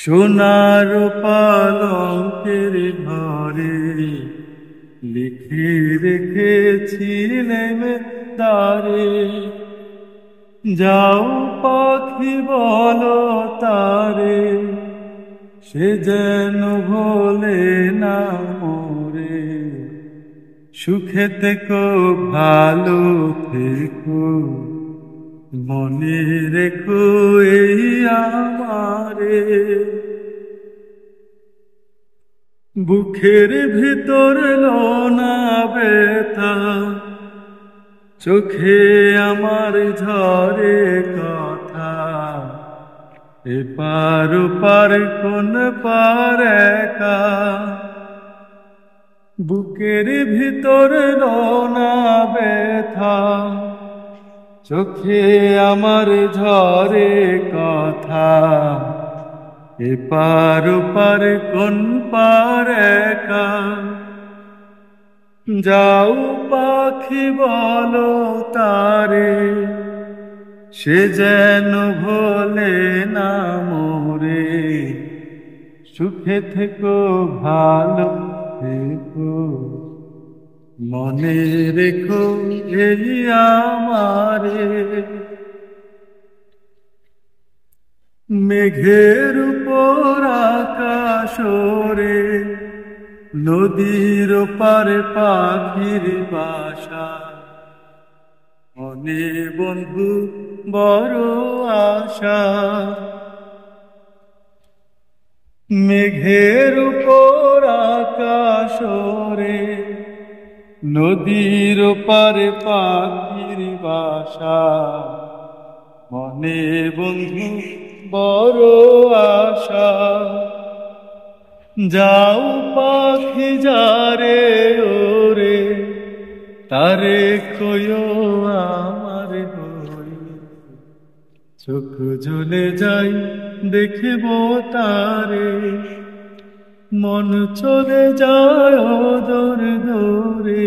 সোনার পালঙ্কের ঘরে লিখে রেখেছিলেম দ্বারে, যাও পাখি বলো তারে, সে যেন ভোলে না মোরে। সুখে থেকো ভালো থেকো, মনে রেখো এই আমারে। বুকের ভিতর লোনা ব্যথা, চোখে আমার ঝরে কথা, এপার ওপার কোন পার একা। বুকের ভিতর লোনা ব্যথা, চোখে আমার ঝরে কথা, এপার ওপার কোন পার একা। যাও পাখি বলো তারে, সে যেন ভোলে না মোরে। সুখে থেকো ভালো থেকো, মনে রেখো এই আমারে। মেঘের উপর আকাশ ওরে, নদীর পারে পাখির বাসা, মনে বন্ধু বড় আশা। মেঘের উপর আকাশ ওরে, নদীর পারে পাখির বাসা, মনে বন্ধু বড় আশা। যাও পাখি যারে ওরে, তারে কইও আমার হই। চোখ জ্বলে যাই দেখব তারে, মন চলে যায় দৌড়ে দৌড়ে।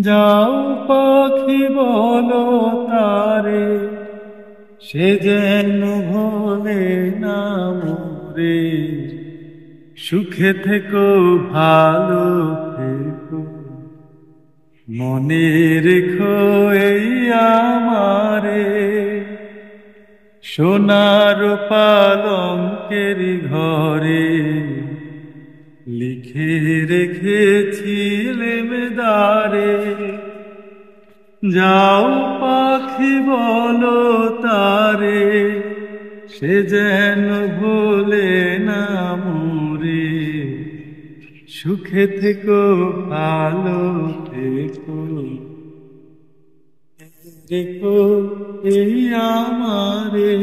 যাও পাখি বলো তারে, সে যেন ভোলে না মোরে। সুখে থেকো ভালো থেকো, মনে রেখো এই আমারে। সোনার পালঙ্কের ঘরে লিখে রেখেছিলেম দ্বারে, যাও পাখি বলো তারে, সে যেন ভোলে না মোরে। সুখে থেকো ভালো থেকো, রেখো এই আমারে।